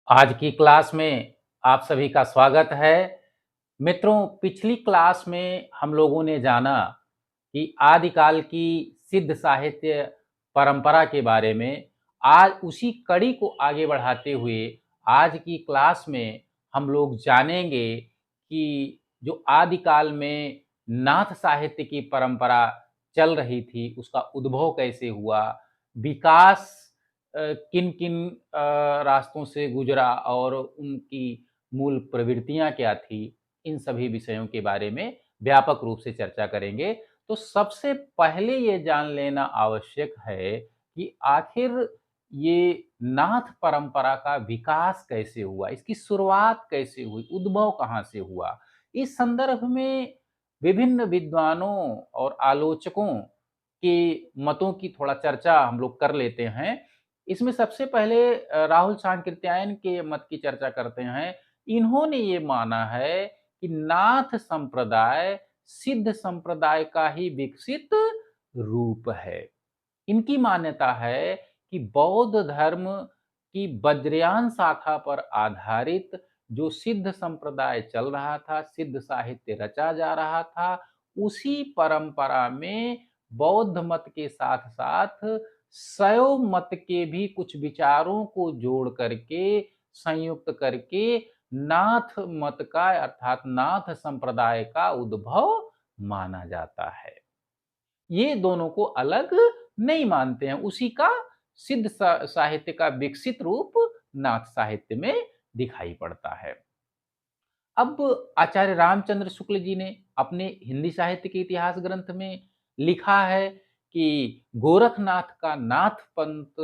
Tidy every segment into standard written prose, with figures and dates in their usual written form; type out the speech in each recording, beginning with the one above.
आज की क्लास में आप सभी का स्वागत है। मित्रों, पिछली क्लास में हम लोगों ने जाना कि आदिकाल की सिद्ध साहित्य परंपरा के बारे में। आज उसी कड़ी को आगे बढ़ाते हुए आज की क्लास में हम लोग जानेंगे कि जो आदिकाल में नाथ साहित्य की परंपरा चल रही थी, उसका उद्भव कैसे हुआ, विकास किन-किन रास्तों से गुजरा और उनकी मूल प्रवृत्तियाँ क्या थी, इन सभी विषयों के बारे में व्यापक रूप से चर्चा करेंगे। तो सबसे पहले ये जान लेना आवश्यक है कि आखिर ये नाथ परंपरा का विकास कैसे हुआ, इसकी शुरुआत कैसे हुई, उद्भव कहाँ से हुआ? इस संदर्भ में विभिन्न विद्वानों और आलोचकों के मतों की थोड़ा चर्चा हम लोग कर लेते हैं। इसमें सबसे पहले राहुल सांकृत्यायन के मत की चर्चा करते हैं। इन्होंने ये माना है कि नाथ संप्रदाय सिद्ध संप्रदाय का ही विकसित रूप है। इनकी मान्यता है कि बौद्ध धर्म की वज्रयान शाखा पर आधारित जो सिद्ध संप्रदाय चल रहा था, सिद्ध साहित्य रचा जा रहा था, उसी परंपरा में बौद्ध मत के साथ साथ शैव मत के भी कुछ विचारों को जोड़ करके, संयुक्त करके नाथ मत का अर्थात नाथ संप्रदाय का उद्भव माना जाता है। ये दोनों को अलग नहीं मानते हैं, उसी का सिद्ध साहित्य का विकसित रूप नाथ साहित्य में दिखाई पड़ता है। अब आचार्य रामचंद्र शुक्ल जी ने अपने हिंदी साहित्य के इतिहास ग्रंथ में लिखा है कि गोरखनाथ का नाथ पंथ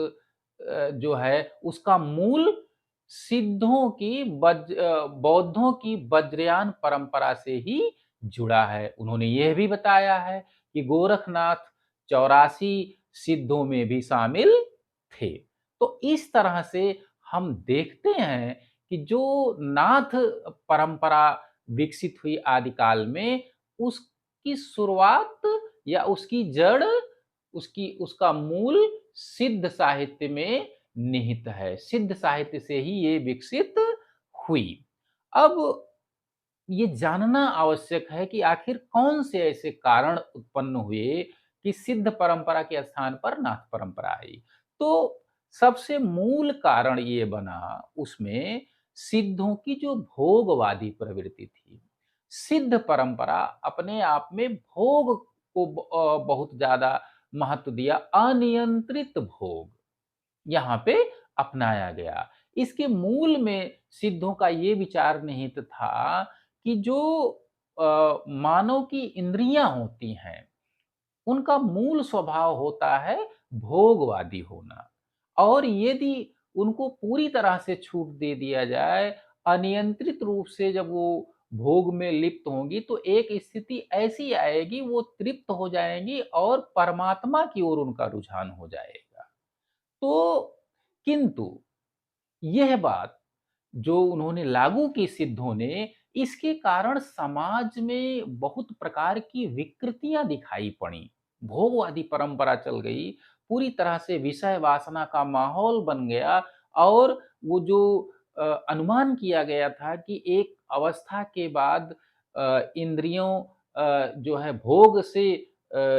जो है उसका मूल सिद्धों की बौद्धों की वज्रयान परंपरा से ही जुड़ा है। उन्होंने यह भी बताया है कि गोरखनाथ 84 सिद्धों में भी शामिल थे। तो इस तरह से हम देखते हैं कि जो नाथ परंपरा विकसित हुई आदिकाल में, उसकी शुरुआत या उसकी जड़, उसकी उसका मूल सिद्ध साहित्य में निहित है। सिद्ध साहित्य से ही ये विकसित हुई। अब ये जानना आवश्यक है कि आखिर कौन से ऐसे कारण उत्पन्न हुए कि सिद्ध परंपरा के स्थान पर नाथ परंपरा आई। तो सबसे मूल कारण ये बना उसमें सिद्धों की जो भोगवादी प्रवृत्ति थी। सिद्ध परंपरा अपने आप में भोग को बहुत ज्यादा महत्व दिया, अनियंत्रित भोग यहाँ पे अपनाया गया। इसके मूल में सिद्धों का ये विचार निहित था कि जो मानव की इंद्रियां होती हैं, उनका मूल स्वभाव होता है भोगवादी होना। और यदि उनको पूरी तरह से छूट दे दिया जाए, अनियंत्रित रूप से जब वो भोग में लिप्त होंगी, तो एक स्थिति ऐसी आएगी, वो तृप्त हो जाएंगी और परमात्मा की ओर उनका रुझान हो जाएगा। तो किंतु यह बात जो उन्होंने लागू की सिद्धों ने, इसके कारण समाज में बहुत प्रकार की विकृतियां दिखाई पड़ी। भोगवादी परंपरा चल गई, पूरी तरह से विषय वासना का माहौल बन गया। और वो जो अनुमान किया गया था कि एक अवस्था के बाद इंद्रियों जो है भोग से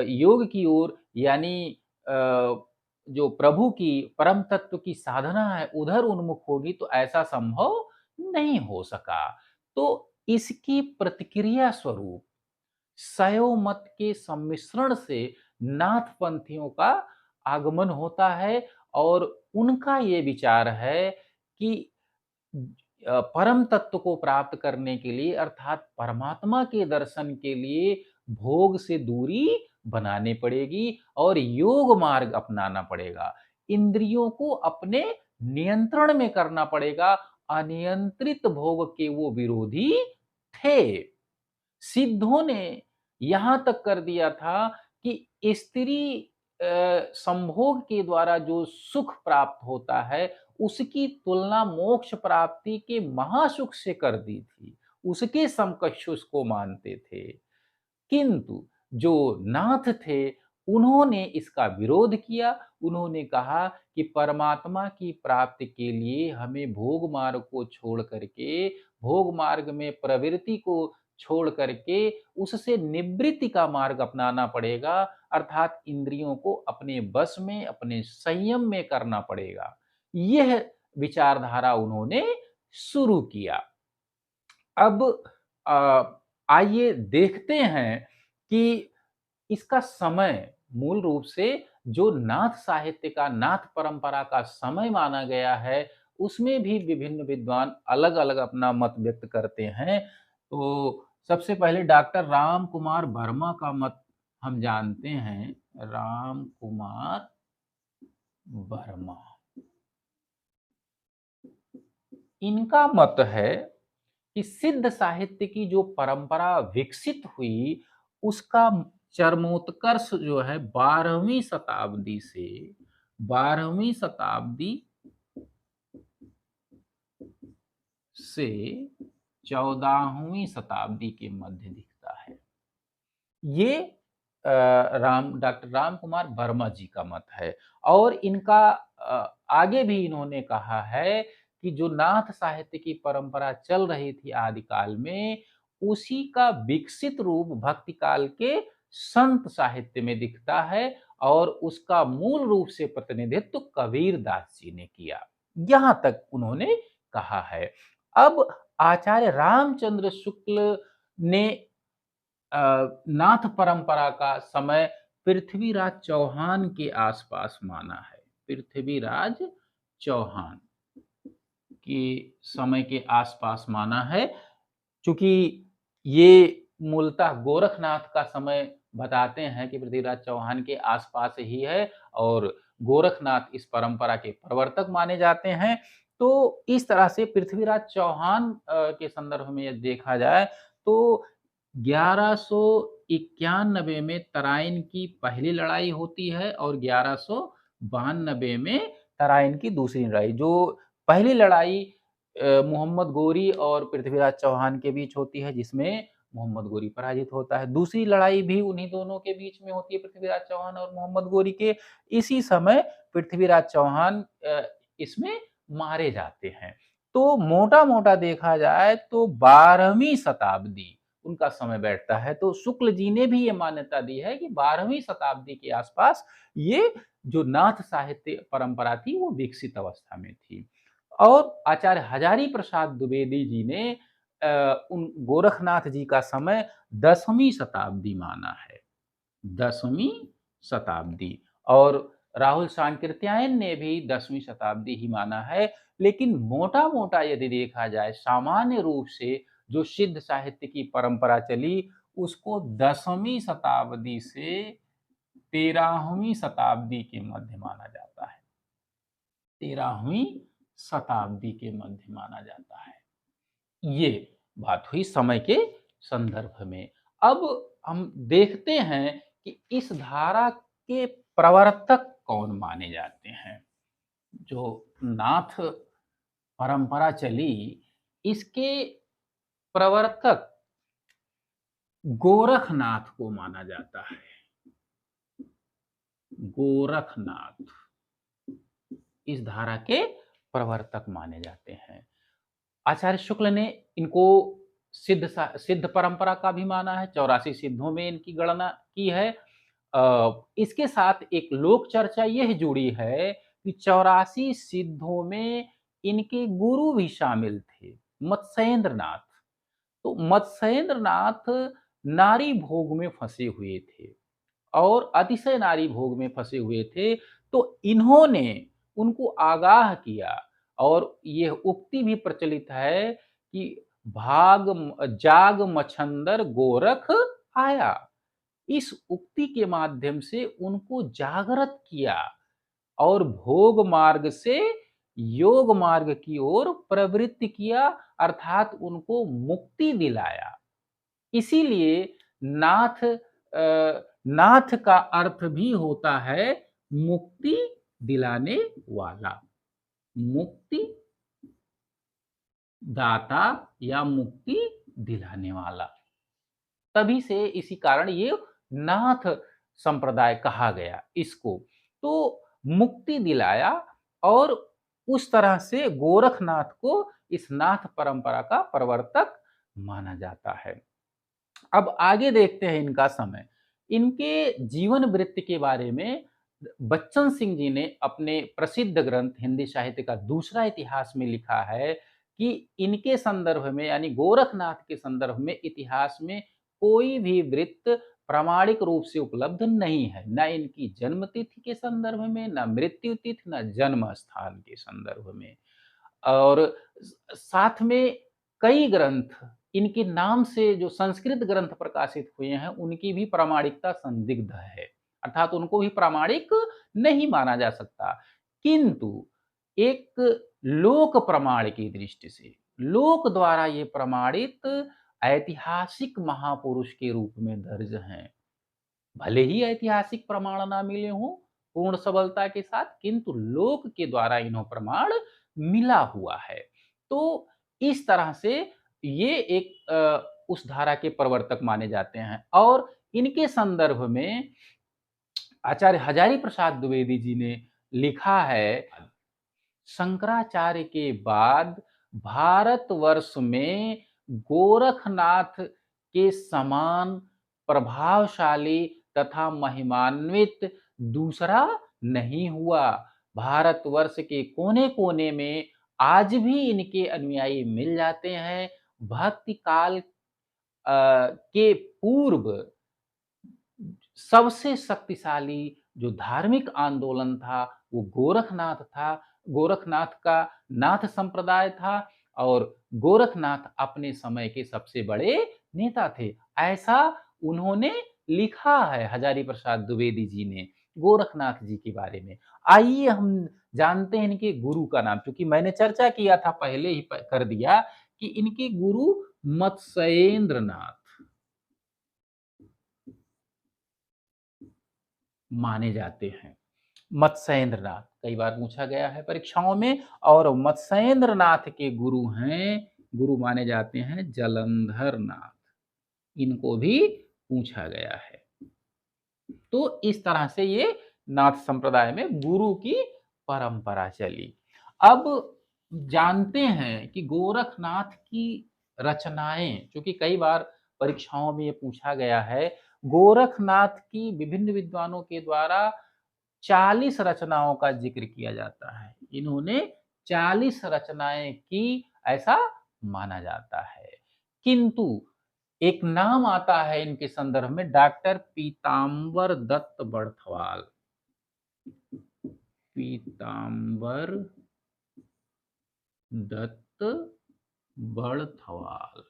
योग की ओर, यानी जो प्रभु की परम तत्व की साधना है उधर उन्मुख होगी, तो ऐसा संभव नहीं हो सका। तो इसकी प्रतिक्रिया स्वरूप शैव मत के सम्मिश्रण से नाथ पंथियों का आगमन होता है। और उनका ये विचार है कि परम तत्व को प्राप्त करने के लिए अर्थात परमात्मा के दर्शन के लिए भोग से दूरी बनानी पड़ेगी और योग मार्ग अपनाना पड़ेगा। इंद्रियों को अपने नियंत्रण में करना पड़ेगा। अनियंत्रित भोग के वो विरोधी थे। सिद्धों ने यहां तक कर दिया था कि स्त्री संभोग के द्वारा जो सुख प्राप्त होता है, उसकी तुलना मोक्ष प्राप्ति के महासुख से कर दी थी। उसके समकक्ष उसको मानते थे। किंतु जो नाथ थे, उन्होंने इसका विरोध किया। उन्होंने कहा कि परमात्मा की प्राप्ति के लिए हमें भोग मार्ग को छोड़ करके, भोग मार्ग में प्रवृत्ति को छोड़ करके उससे निवृत्ति का मार्ग अपनाना पड़ेगा, अर्थात इंद्रियों को अपने बस में, अपने संयम में करना पड़ेगा। यह विचारधारा उन्होंने शुरू किया। अब आइए देखते हैं कि इसका समय मूल रूप से जो नाथ साहित्य का, नाथ परंपरा का समय माना गया है, उसमें भी विभिन्न विद्वान अलग-अलग अपना मत व्यक्त करते हैं। तो सबसे पहले डॉक्टर राम कुमार वर्मा का मत हम जानते हैं। राम कुमार वर्मा, इनका मत है कि सिद्ध साहित्य की जो परंपरा विकसित हुई, उसका चरमोत्कर्ष जो है 12वीं शताब्दी से 12वीं शताब्दी से 14वीं शताब्दी के मध्य दिखता है। ये डॉक्टर राम कुमार वर्मा जी का मत है। और इनका आगे भी इन्होंने कहा है कि जो नाथ साहित्य की परंपरा चल रही थी आदिकाल में, उसी का विकसित रूप भक्ति काल के संत साहित्य में दिखता है और उसका मूल रूप से प्रतिनिधित्व कबीर दास जी ने किया। यहाँ तक उन्होंने कहा है। अब आचार्य रामचंद्र शुक्ल ने नाथ परंपरा का समय पृथ्वीराज चौहान के आसपास माना है। पृथ्वीराज चौहान के समय के आसपास माना है, चूंकि ये मूलतः गोरखनाथ का समय बताते हैं कि पृथ्वीराज चौहान के आसपास ही है और गोरखनाथ इस परंपरा के प्रवर्तक माने जाते हैं। तो इस तरह से पृथ्वीराज चौहान के संदर्भ में यदि देखा जाए तो 1191 में तराइन की पहली लड़ाई होती है और 1192 में तराइन की दूसरी लड़ाई। जो पहली लड़ाई मोहम्मद गोरी और पृथ्वीराज चौहान के बीच होती है, जिसमें मोहम्मद गोरी पराजित होता है। दूसरी लड़ाई भी उन्हीं दोनों के बीच में होती है, पृथ्वीराज चौहान और मोहम्मद गोरी के। इसी समय पृथ्वीराज चौहान इसमें मारे जाते हैं। तो मोटा-मोटा देखा जाए तो 12वीं शताब्दी उनका समय बैठता है। तो शुक्ल जी ने भी ये मान्यता दी है कि 12वीं शताब्दी के आसपास ये जो नाथ साहित्य परंपरा थी, वो विकसित अवस्था में थी। और आचार्य हजारी प्रसाद द्विवेदी जी ने उन गोरखनाथ जी का समय 10वीं शताब्दी माना है। 10वीं शताब्दी। और राहुल सांकृत्यायन ने भी 10वीं शताब्दी ही माना है। लेकिन मोटा-मोटा यदि देखा जाए, सामान्य रूप से जो सिद्ध साहित्य की परंपरा चली, उसको 10वीं शताब्दी से 13वीं शताब्दी के मध्य माना जाता है। 13वीं शताब्दी के मध्य माना जाता है। ये बात हुई समय के संदर्भ में। अब हम देखते हैं कि इस धारा के प्रवर्तक कौन माने जाते हैं। जो नाथ परंपरा चली, इसके प्रवर्तक गोरखनाथ को माना जाता है। गोरखनाथ इस धारा के प्रवर्तक माने जाते हैं। आचार्य शुक्ल ने इनको सिद्ध परंपरा का भी माना है, 84 सिद्धों में इनकी गणना की है। इसके साथ एक लोक चर्चा यह जुड़ी है कि 84 सिद्धों में इनके गुरु भी शामिल थे, मत्स्येंद्र नाथ। तो मत्स्येंद्र नाथ नारी भोग में फंसे हुए थे और अतिशय नारी भोग में फंसे हुए थे। तो इन्होंने उनको आगाह किया और यह उक्ति भी प्रचलित है कि भाग जाग मछंदर गोरख आया। इस उक्ति के माध्यम से उनको जागृत किया और भोग मार्ग से योग मार्ग की ओर प्रवृत्त किया, अर्थात उनको मुक्ति दिलाया। इसीलिए नाथ नाथ का अर्थ भी होता है मुक्ति दिलाने वाला, मुक्ति दाता या मुक्ति दिलाने वाला। तभी से इसी कारण ये नाथ संप्रदाय कहा गया इसको। तो मुक्ति दिलाया और उस तरह से गोरखनाथ को इस नाथ परंपरा का प्रवर्तक माना जाता है। अब आगे देखते हैं इनका समय। इनके जीवन वृत्ति के बारे में बच्चन सिंह जी ने अपने प्रसिद्ध ग्रंथ हिंदी साहित्य का दूसरा इतिहास में लिखा है कि इनके संदर्भ में यानी गोरखनाथ के संदर्भ में इतिहास में कोई भी वृत्त प्रामाणिक रूप से उपलब्ध नहीं है, न इनकी जन्म तिथि के संदर्भ में, न मृत्यु तिथि, न जन्म स्थान के संदर्भ में। और साथ में कई ग्रंथ इनके नाम से जो संस्कृत ग्रंथ प्रकाशित हुए हैं उनकी भी प्रामाणिकता संदिग्ध है, अर्थात उनको भी प्रामाणिक नहीं माना जा सकता। किंतु एक लोक प्रमाण की दृष्टि से लोक द्वारा ये प्रमाणित ऐतिहासिक महापुरुष के रूप में दर्ज हैं। भले ही ऐतिहासिक प्रमाण ना मिले हों पूर्ण सबलता के साथ, किंतु लोक के द्वारा इन्हों प्रमाण मिला हुआ है। तो इस तरह से ये एक उस धारा के प्रवर्तक माने जाते हैं। और इनके संदर्भ में आचार्य हजारी प्रसाद द्विवेदी जी ने लिखा है, शंकराचार्य के बाद भारतवर्ष में गोरखनाथ के समान प्रभावशाली तथा महिमान्वित दूसरा नहीं हुआ। भारतवर्ष के कोने कोने में आज भी इनके अनुयायी मिल जाते हैं। भक्ति काल के पूर्व सबसे शक्तिशाली जो धार्मिक आंदोलन था वो गोरखनाथ था। गोरखनाथ का नाथ संप्रदाय था और गोरखनाथ अपने समय के सबसे बड़े नेता थे, ऐसा उन्होंने लिखा है हजारी प्रसाद द्विवेदी जी ने गोरखनाथ जी के बारे में। आइए हम जानते हैं इनके गुरु का नाम, क्योंकि मैंने चर्चा किया था पहले ही कर दिया कि इनके गुरु मत्स्येंद्र नाथ माने जाते हैं। मत्स्येंद्र नाथ कई बार पूछा गया है परीक्षाओं में, और मत्स्येंद्र नाथ के गुरु हैं, गुरु माने जाते हैं जलंधर नाथ, इनको भी पूछा गया है। तो इस तरह से ये नाथ संप्रदाय में गुरु की परंपरा चली। अब जानते हैं कि गोरखनाथ की रचनाएं, क्योंकि कई बार परीक्षाओं में ये पूछा गया है, गोरखनाथ की विभिन्न विद्वानों के द्वारा 40 रचनाओं का जिक्र किया जाता है। इन्होंने 40 रचनाएं की ऐसा माना जाता है। किंतु एक नाम आता है इनके संदर्भ में, डॉक्टर पीतांबर दत्त बड़थवाल। पीतांबर दत्त बड़थवाल,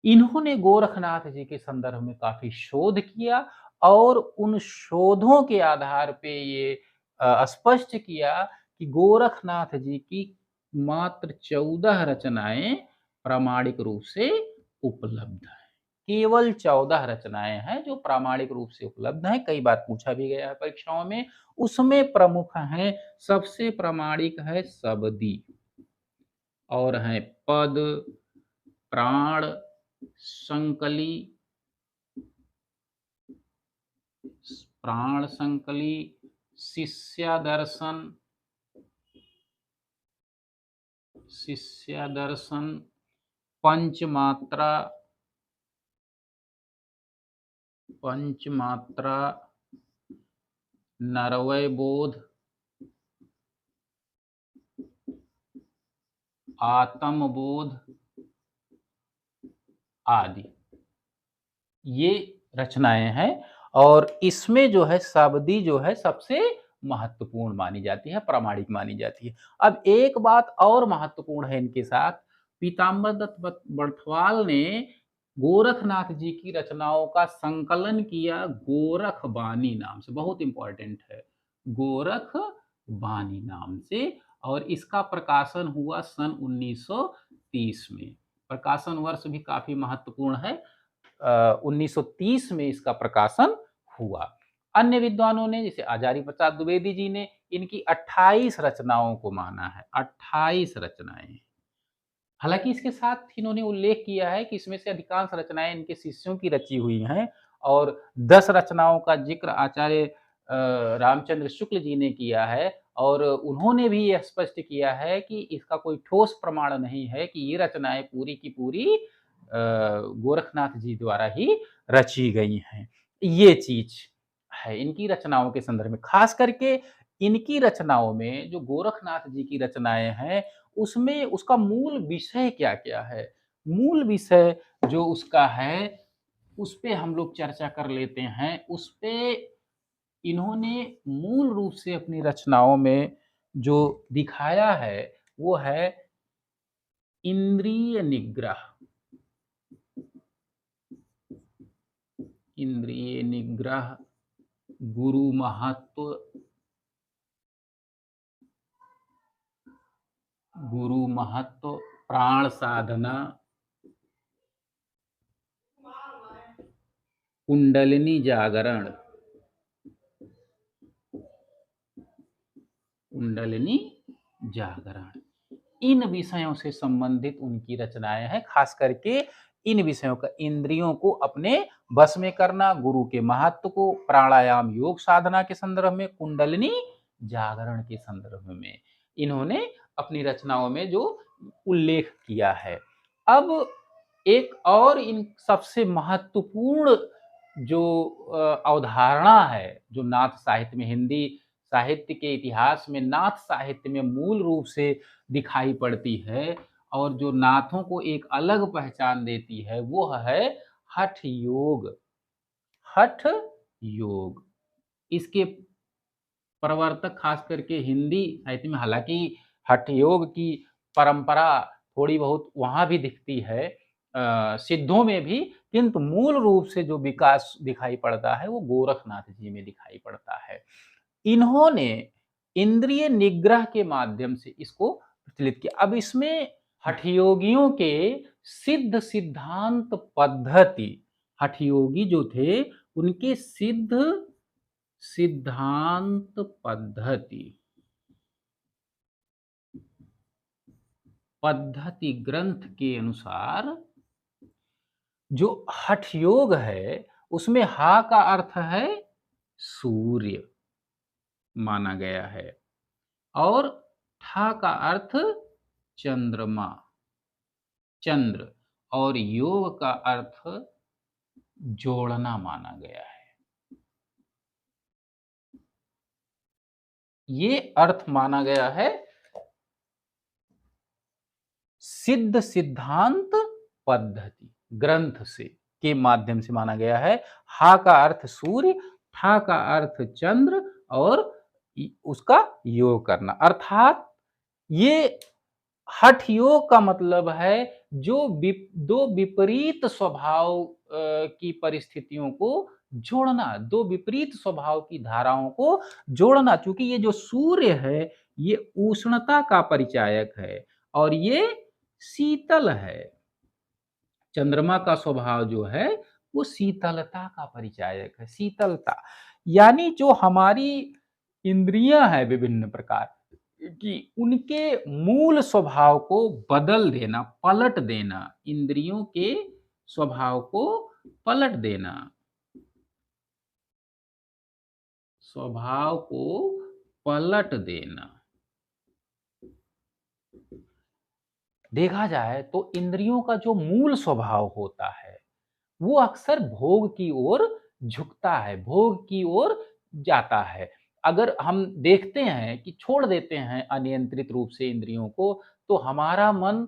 इन्होंने गोरखनाथ जी के संदर्भ में काफी शोध किया और उन शोधों के आधार पे ये स्पष्ट किया कि गोरखनाथ जी की मात्र 14 रचनाएं प्रामाणिक रूप से उपलब्ध हैं। केवल 14 रचनाएं हैं जो प्रामाणिक रूप से उपलब्ध हैं। कई बार पूछा भी गया है परीक्षाओं में। उसमें प्रमुख हैं, सबसे प्रामाणिक है सबदी, और हैं पद, प्राण संकली, प्राण संकली, शिष्यादर्शन, शिष्यादर्शन, पंचमात्रा, पंचमात्रा, नरवय बोध, आत्मबोध आदि, ये रचनाएं हैं। और इसमें जो है सबदी जो है सबसे महत्वपूर्ण मानी जाती है, प्रामाणिक मानी जाती है। अब एक बात और महत्वपूर्ण है इनके साथ, पीतांबर दत्त बड़थवाल ने गोरखनाथ जी की रचनाओं का संकलन किया गोरख बानी नाम से, बहुत इंपॉर्टेंट है, गोरख बानी नाम से, और इसका प्रकाशन हुआ सन 1930 में। प्रकाशन वर्ष भी काफी महत्वपूर्ण है, 1930 में इसका प्रकाशन हुआ। अन्य विद्वानों ने जैसे आचार्य प्रसाद द्विवेदी जी ने इनकी 28 रचनाओं को माना है, 28 रचनाएं। हालाँकि इसके साथ इन्होंने उल्लेख किया है कि इसमें से अधिकांश रचनाएँ इनके शिष्यों की रची हुई हैं और 10 रचनाओं का ज़िक्र आचार्य रामचंद्र शुक्ल जी ने किया है और उन्होंने भी ये स्पष्ट किया है कि इसका कोई ठोस प्रमाण नहीं है कि ये रचनाएँ पूरी की पूरी गोरखनाथ जी द्वारा ही रची गई हैं। ये चीज़ है इनकी रचनाओं के संदर्भ में। ख़ास करके इनकी रचनाओं में जो गोरखनाथ जी की रचनाएँ हैं, उसमें उसका मूल विषय क्या-क्या है? मूल विषय जो उसका है, उस पे हम लोग चर्चा कर लेते हैं। उस पे इन्होंने मूल रूप से अपनी रचनाओं में जो दिखाया है, वो है इंद्रिय निग्रह। इंद्रिय निग्रह, गुरु महत्व, गुरु महत्व, प्राण साधना, कुंडलिनी जागरण, कुंडलिनी जागरण। इन विषयों से संबंधित उनकी रचनाएँ हैं, खास करके इन विषयों का इंद्रियों को अपने बस में करना, गुरु के महत्व को, प्राणायाम योग साधना के संदर्भ में, कुंडलिनी जागरण के संदर्भ में, इन्होंने अपनी रचनाओं में जो उल्लेख किया है। अब एक और इन सबसे महत्वपूर्ण जो अवधारणा है, जो नाथ साहित्य में हिंदी साहित्य के इतिहास में नाथ साहित्य में मूल रूप से दिखाई पड़ती है और जो नाथों को एक अलग पहचान देती है, वो है हठ योग। हठ योग। इसके प्रवर्तक खास करके हिंदी साहित्य में हालाँकि हठ योग की परंपरा थोड़ी बहुत वहाँ भी दिखती है सिद्धों में भी, किंतु मूल रूप से जो विकास दिखाई पड़ता है, वो गोरखनाथ जी में दिखाई पड़ता है। इन्होंने इंद्रिय निग्रह के माध्यम से इसको प्रचलित किया। अब इसमें हठयोगियों के सिद्ध सिद्धांत पद्धति, हठयोगी जो थे उनके सिद्ध सिद्धांत पद्धति, पद्धति ग्रंथ के अनुसार जो हठ योग है, उसमें हा का अर्थ है सूर्य माना गया है और ठा का अर्थ चंद्रमा, चंद्र, और योग का अर्थ जोड़ना माना गया है। ये अर्थ माना गया है सिद्ध सिद्धांत पद्धति ग्रंथ से के माध्यम से माना गया है। हा का अर्थ सूर्य, ठा का अर्थ चंद्र और उसका योग करना, अर्थात ये हठ योग का मतलब है जो दो विपरीत स्वभाव की परिस्थितियों को जोड़ना, दो विपरीत स्वभाव की धाराओं को जोड़ना। चूंकि ये जो सूर्य है, ये उष्णता का परिचायक है और ये शीतल है। चंद्रमा का स्वभाव जो है वो शीतलता का परिचायक है, शीतलता। यानी जो हमारी इंद्रियां हैं विभिन्न प्रकार की, उनके मूल स्वभाव को बदल देना, पलट देना, इंद्रियों के स्वभाव को पलट देना, स्वभाव को पलट देना। देखा जाए तो इंद्रियों का जो मूल स्वभाव होता है, वो अक्सर भोग की ओर झुकता है, भोग की ओर जाता है। अगर हम देखते हैं कि छोड़ देते हैं अनियंत्रित रूप से इंद्रियों को, तो हमारा मन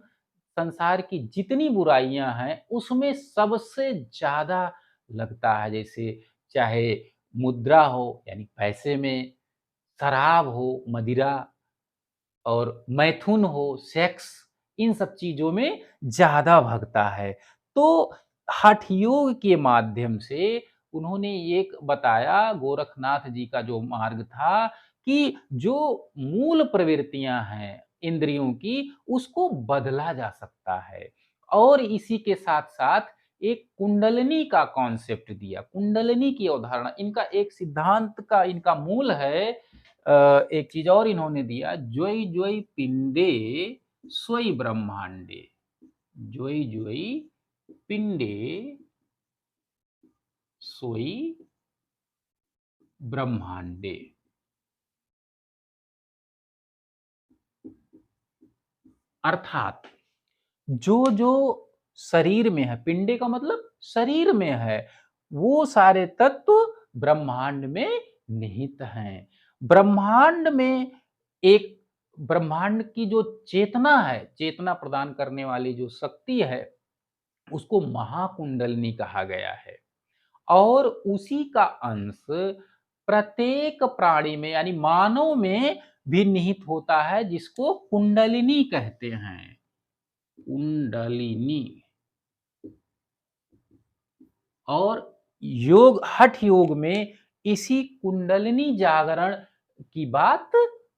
संसार की जितनी बुराइयां हैं, उसमें सबसे ज़्यादा लगता है। जैसे चाहे मुद्रा हो, यानी पैसे में, शराब हो, मदिरा, और मैथुन हो, सेक्स, इन सब चीज़ों में ज़्यादा भगता है। तो हठ योग के माध्यम से उन्होंने एक बताया, गोरखनाथ जी का जो मार्ग था कि जो मूल प्रवृत्तियाँ हैं इंद्रियों की, उसको बदला जा सकता है। और इसी के साथ-साथ एक कुंडलिनी का कॉन्सेप्ट दिया, कुंडलिनी की अवधारणा। इनका एक सिद्धांत का इनका मूल है एक चीज़ और इन्होंने दिया, ज्वै ज्वै पिंडे स्वै ब्रह्मांडे। जोई जोई पिंडे सोई ब्रह्मांडे। अर्थात जो जो शरीर में है, पिंडे का मतलब शरीर में है, वो सारे तत्व ब्रह्मांड में निहित हैं। ब्रह्मांड में एक ब्रह्मांड की जो चेतना है, चेतना प्रदान करने वाली जो शक्ति है, उसको महाकुंडलिनी कहा गया है। और उसी का अंश प्रत्येक प्राणी में यानी मानव में भी निहित होता है, जिसको कुंडलिनी कहते हैं। कुंडलिनी। और योग, हठ योग में इसी कुंडलिनी जागरण की बात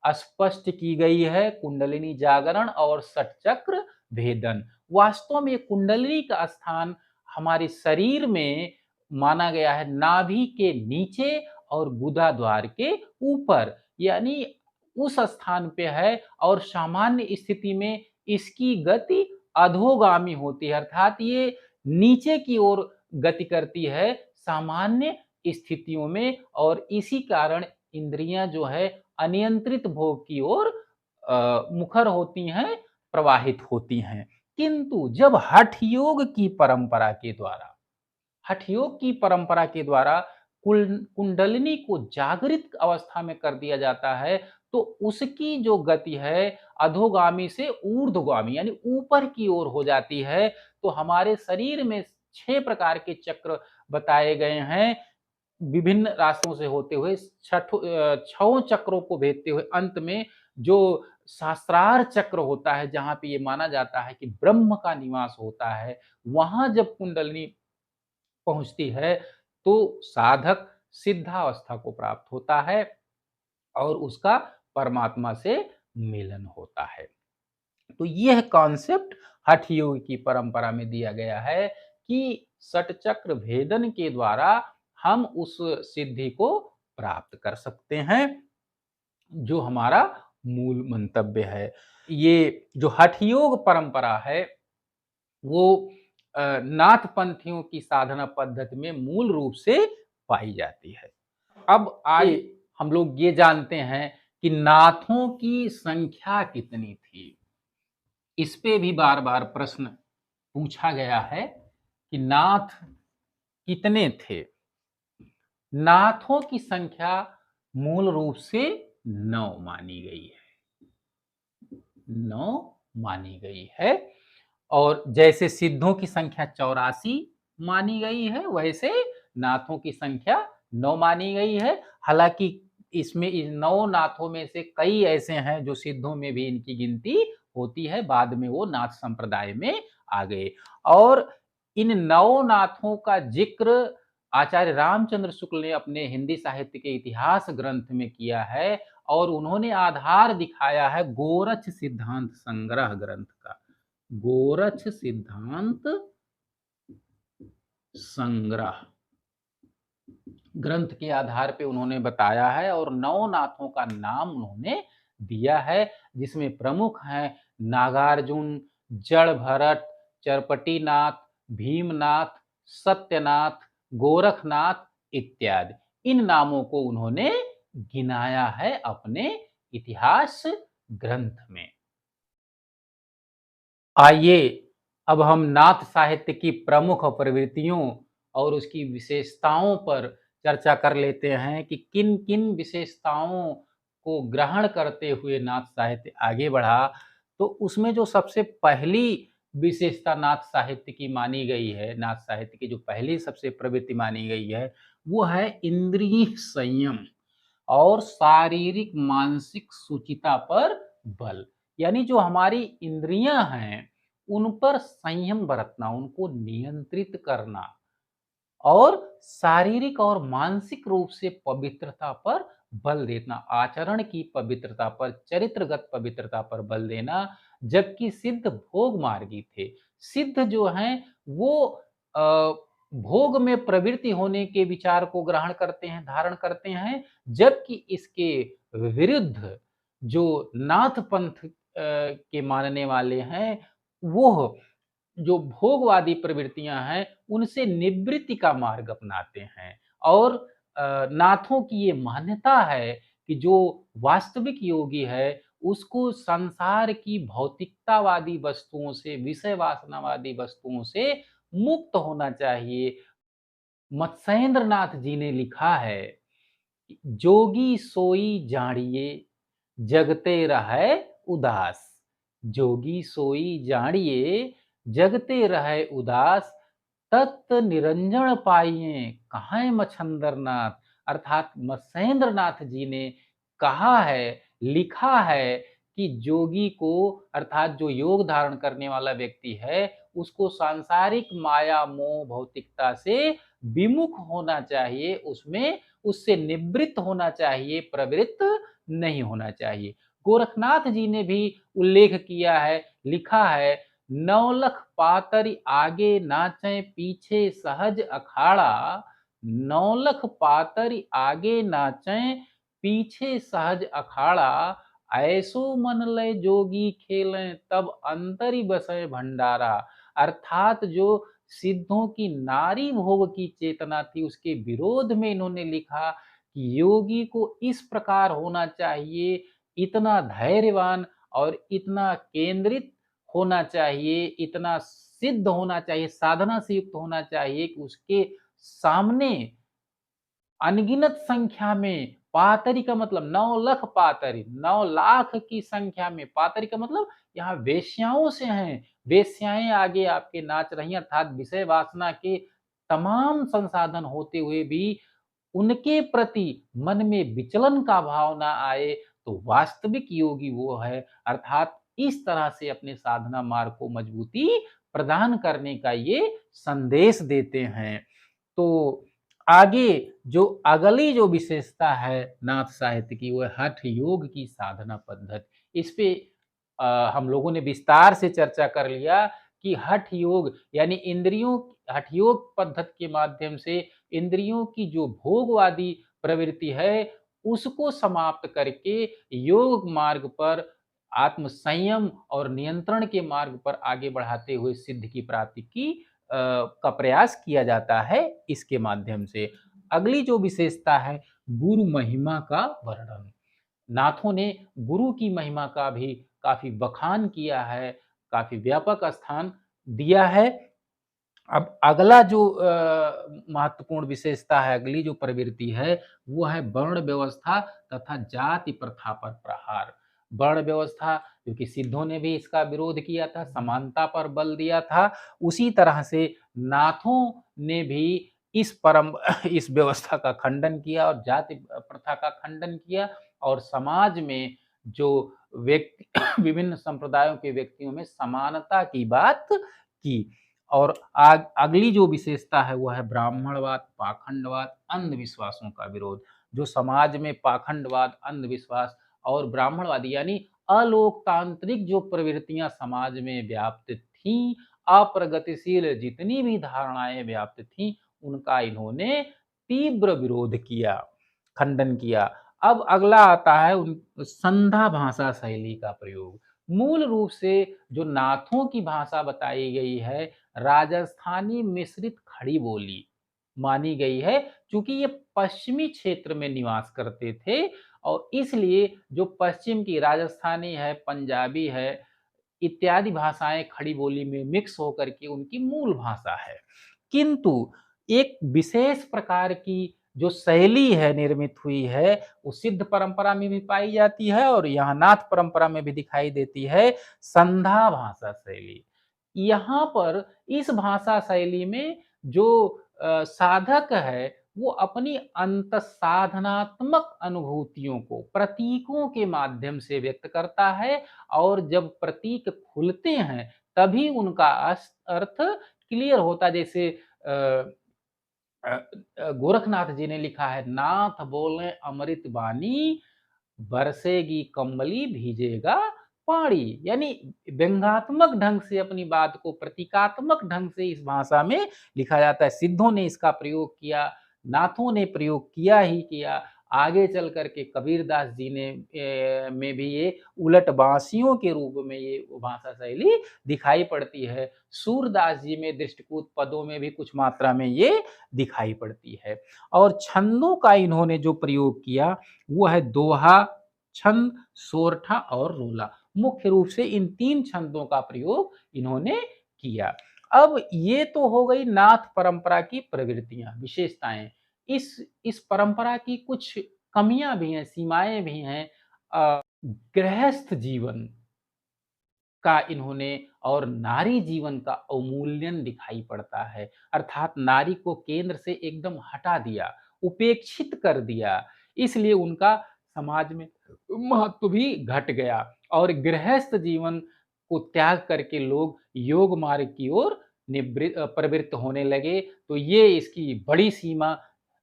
स्पष्ट की गई है। कुंडलिनी जागरण और षटचक्र भेदन। वास्तव में कुंडलिनी का स्थान हमारे शरीर में माना गया है नाभि के नीचे और गुदा द्वार के ऊपर, यानी उस स्थान पे है। और सामान्य स्थिति में इसकी गति अधोगामी होती है, अर्थात ये नीचे की ओर गति करती है सामान्य स्थितियों में। और इसी कारण इंद्रियां जो है अनियंत्रित भोग की ओर मुखर होती हैं, प्रवाहित होती हैं। किंतु जब हठ योग की परंपरा के द्वारा कुंडलिनी को जागृत अवस्था में कर दिया जाता है, तो उसकी जो गति है अधोगामी से ऊर्ध्वगामी यानी ऊपर की ओर हो जाती है। तो हमारे शरीर में 6 प्रकार के चक्र बताए गए हैं, विभिन्न रास्तों से होते हुए 6 चक्रों को भेदते हुए अंत में जो सहस्त्रार चक्र होता है, जहां पे ये माना जाता है कि ब्रह्म का निवास होता है, वहां जब कुंडलिनी पहुंचती है तो साधक सिद्धावस्था को प्राप्त होता है और उसका परमात्मा से मिलन होता है। तो यह कॉन्सेप्ट हठ योग की परंपरा में दिया गया है कि षटचक्र भेदन के द्वारा हम उस सिद्धि को प्राप्त कर सकते हैं, जो हमारा मूल मंतव्य है। ये जो हठ योग परंपरा है वो नाथ पंथियों की साधना पद्धति में मूल रूप से पाई जाती है। अब आगे हम लोग ये जानते हैं कि नाथों की संख्या कितनी थी। इस पे भी बार बार प्रश्न पूछा गया है कि नाथ कितने थे। नाथों की संख्या मूल रूप से 9 मानी गई है। 9 मानी गई है। और जैसे सिद्धों की संख्या 84 मानी गई है, वैसे नाथों की संख्या 9 मानी गई है। हालांकि इसमें इन 9 नाथों में से कई ऐसे हैं जो सिद्धों में भी इनकी गिनती होती है, बाद में वो नाथ संप्रदाय में आ गए। और इन 9 नाथों का जिक्र आचार्य रामचंद्र शुक्ल ने अपने हिंदी साहित्य के इतिहास ग्रंथ में किया है, और उन्होंने आधार दिखाया है गोरक्ष सिद्धांत संग्रह ग्रंथ का। गोरक्ष सिद्धांत संग्रह ग्रंथ के आधार पे उन्होंने बताया है, और 9 नाथों का नाम उन्होंने दिया है, जिसमें प्रमुख हैं नागार्जुन, जड़ भरत, चरपटीनाथ, भीमनाथ, सत्यनाथ, गोरखनाथ इत्यादि। इन नामों को उन्होंने गिनाया है अपने इतिहास ग्रंथ में। आइए अब हम नाथ साहित्य की प्रमुख प्रवृत्तियों और उसकी विशेषताओं पर चर्चा कर लेते हैं कि किन किन विशेषताओं को ग्रहण करते हुए नाथ साहित्य आगे बढ़ा। तो उसमें जो सबसे पहली विशेषता नाथ साहित्य की मानी गई है, नाथ साहित्य की जो पहली सबसे प्रवृत्ति मानी गई है, वो है इंद्रिय संयम और शारीरिक मानसिक सुचिता पर बल। यानी जो हमारी इंद्रियां हैं उन पर संयम बरतना, उनको नियंत्रित करना, और शारीरिक और मानसिक रूप से पवित्रता पर बल देना, आचरण की पवित्रता पर, चरित्रगत पवित्रता पर बल देना। जबकि सिद्ध भोग मार्गी थे। सिद्ध जो हैं वो भोग में प्रवृत्ति होने के विचार को ग्रहण करते हैं, धारण करते हैं। जबकि इसके विरुद्ध जो नाथ पंथ के मानने वाले हैं, वो जो भोगवादी प्रवृत्तियां हैं उनसे निवृत्ति का मार्ग अपनाते हैं। और नाथों की ये मान्यता है कि जो वास्तविक योगी है उसको संसार की भौतिकतावादी वस्तुओं से, विषय वासनावादी वस्तुओं से मुक्त होना चाहिए। मत्स्येंद्र नाथ जी ने लिखा है, जोगी सोई जानिए जगते रहे उदास। जोगी सोई जानिए जगते रहे उदास, तत् निरंजन पाइए कहाँ मच्छंदर नाथ। अर्थात मत्स्येंद्र नाथ जी ने कहा है, लिखा है कि जोगी को, अर्थात जो योग धारण करने वाला व्यक्ति है, उसको सांसारिक माया मोह भौतिकता से विमुख होना चाहिए, उसमें उससे निवृत्त होना चाहिए, प्रवृत्त नहीं होना चाहिए। गोरखनाथ जी ने भी उल्लेख किया है, लिखा है, नौलख पातरी आगे नाचे पीछे सहज अखाड़ा। नौलख पातरी आगे नाचे पीछे सहज अखाड़ा, ऐसो मन लय जोगी खेलें तब अंतरी बसे भंडारा। अर्थात जो सिद्धों की नारी भोग की चेतना थी उसके विरोध में इन्होंने लिखा कि योगी को इस प्रकार होना चाहिए, इतना धैर्यवान और इतना केंद्रित होना चाहिए, इतना सिद्ध होना चाहिए, साधना से युक्त होना चाहिए कि उसके सामने अनगिनत संख्या में, पातरी का मतलब 9 लाख पातरी, 9 लाख की संख्या में, पातरी का मतलब यहाँ वेश्याओं से हैं, वेश्याएं आगे आपके नाच रही हैं। अर्थात विषय वासना के तमाम संसाधन होते हुए भी उनके प्रति मन में विचलन का भाव ना आए, तो वास्तविक योगी वो है। अर्थात इस तरह से अपने साधना मार्ग को मजबूती प्रदान करने का ये संदेश देते हैं। तो आगे जो अगली जो विशेषता है नाथ साहित्य की, वो हठ योग की साधना पद्धति। इस पे हम लोगों ने विस्तार से चर्चा कर लिया कि हठ योग यानी इंद्रियों, हठ योग पद्धति के माध्यम से इंद्रियों की जो भोगवादी प्रवृत्ति है उसको समाप्त करके योग मार्ग पर, आत्म संयम और नियंत्रण के मार्ग पर आगे बढ़ाते हुए सिद्ध की प्राप्ति की का प्रयास किया जाता है इसके माध्यम से। अगली जो विशेषता है, गुरु महिमा का वर्णन। नाथों ने गुरु की महिमा का भी काफी बखान किया है, काफी व्यापक स्थान दिया है। अब अगला जो महत्वपूर्ण विशेषता है, अगली जो प्रवृत्ति है, वो है वर्ण व्यवस्था तथा जाति प्रथा पर प्रहार। वर्ण व्यवस्था, क्योंकि सिद्धों ने भी इसका विरोध किया था, समानता पर बल दिया था, उसी तरह से नाथों ने भी इस परम इस व्यवस्था का खंडन किया और जाति प्रथा का खंडन किया, और समाज में जो व्यक्ति विभिन्न संप्रदायों के व्यक्तियों में समानता की बात की। और अगली जो विशेषता है वो है ब्राह्मणवाद, पाखंडवाद, अंधविश्वासों का विरोध। जो समाज में पाखंडवाद, अंधविश्वास और ब्राह्मणवादी यानी अलोकतांत्रिक जो प्रवृत्तियां समाज में व्याप्त थीं, अप्रगतिशील जितनी भी धारणाएं व्याप्त थीं, उनका इन्होंने तीव्र विरोध किया, खंडन किया। अब अगला आता है संधा भाषा शैली का प्रयोग। मूल रूप से जो नाथों की भाषा बताई गई है, राजस्थानी मिश्रित खड़ी बोली मानी गई है, क्योंकि ये पश्चिमी क्षेत्र में निवास करते थे और इसलिए जो पश्चिम की राजस्थानी है, पंजाबी है इत्यादि भाषाएं खड़ी बोली में मिक्स होकर के उनकी मूल भाषा है। किंतु एक विशेष प्रकार की जो शैली है निर्मित हुई है, वो सिद्ध परंपरा में भी पाई जाती है और यहाँ नाथ परंपरा में भी दिखाई देती है, संधा भाषा शैली। यहाँ पर इस भाषा शैली में जो साधक है वो अपनी अंतसाधनात्मक अनुभूतियों को प्रतीकों के माध्यम से व्यक्त करता है, और जब प्रतीक खुलते हैं तभी उनका अर्थ क्लियर होता। जैसे गोरखनाथ जी ने लिखा है, नाथ बोले अमृत बानी, बरसेगी कम्बली भीजेगा पानी। यानी व्यंग्यात्मक ढंग से अपनी बात को प्रतीकात्मक ढंग से इस भाषा में लिखा जाता है। सिद्धों ने इसका प्रयोग किया, नाथों ने प्रयोग किया ही किया, आगे चल कर के कबीरदास जी ने में भी ये उलट बांसियों के रूप में ये भाषा शैली दिखाई पड़ती है। सूरदास जी में दृष्टिकूट पदों में भी कुछ मात्रा में ये दिखाई पड़ती है। और छंदों का इन्होंने जो प्रयोग किया वो है दोहा, छंद, सोरठा और रोला। मुख्य रूप से इन 3 छंदों का प्रयोग इन्होंने किया। अब ये तो हो गई नाथ परंपरा की प्रवृत्तियां, विशेषताएं। इस परंपरा की कुछ कमियां भी हैं, सीमाएं भी हैं। गृहस्थ जीवन का इन्होंने और नारी जीवन का अवमूल्यन दिखाई पड़ता है। अर्थात नारी को केंद्र से एकदम हटा दिया, उपेक्षित कर दिया, इसलिए उनका समाज में महत्व भी घट गया और गृहस्थ जीवन को त्याग करके लोग योग मार्ग की ओर प्रवृत्त होने लगे। तो ये इसकी बड़ी सीमा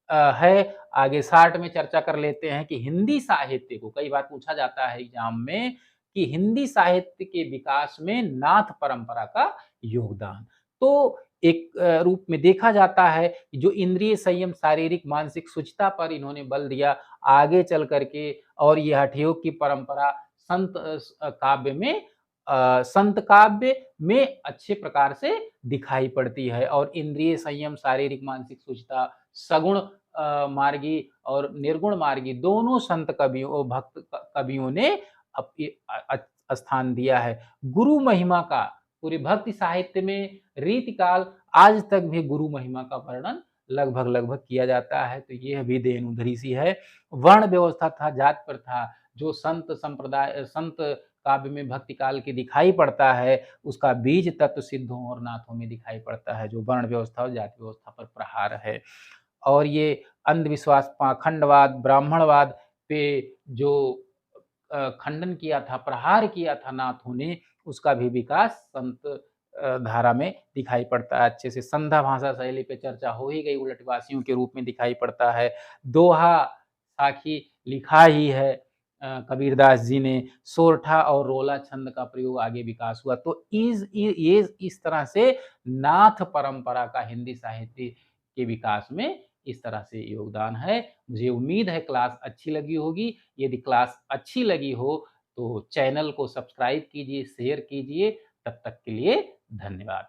है। आगे 60 में चर्चा कर लेते हैं कि हिंदी साहित्य को, कई बार पूछा जाता है एग्जाम में कि हिंदी साहित्य के विकास में नाथ परंपरा का योगदान। तो एक रूप में देखा जाता है कि जो इंद्रिय संयम, शारीरिक मानसिक शुचिता पर इन्होंने बल दिया, आगे चल करके और ये हठयोग की परंपरा काव्य में संत काव्य में अच्छे प्रकार से दिखाई पड़ती है। और इंद्रिय संयम, शारीरिक मानसिक शुचिता, सगुण मार्गी और निर्गुण मार्गी दोनों संत कवियों, भक्त कवियों ने स्थान दिया है। गुरु महिमा का पूरी भक्ति साहित्य में रीतिकाल आज तक भी गुरु महिमा का वर्णन लगभग किया जाता है। तो यह भी देन उधरी सी है। वर्ण व्यवस्था था, जात प्रथा, जो संत संप्रदाय, संत काव्य में भक्ति काल के दिखाई पड़ता है, उसका बीज तत्व सिद्धों और नाथों में दिखाई पड़ता है, जो वर्ण व्यवस्था और जाति व्यवस्था पर प्रहार है। और ये अंधविश्वास, पाखंडवाद, ब्राह्मणवाद पे जो खंडन किया था, प्रहार किया था नाथों ने, उसका भी विकास संत धारा में दिखाई पड़ता है। अच्छे से संध्या भाषा शैली पे चर्चा हो ही गई, उलटवासियों के रूप में दिखाई पड़ता है। दोहा, साखी लिखा ही है कबीरदास जी ने। सोरठा और रोला छंद का प्रयोग आगे विकास हुआ। तो ये इस तरह से नाथ परंपरा का हिंदी साहित्य के विकास में इस तरह से योगदान है। मुझे उम्मीद है क्लास अच्छी लगी होगी। यदि क्लास अच्छी लगी हो तो चैनल को सब्सक्राइब कीजिए, शेयर कीजिए। तब तक के लिए धन्यवाद।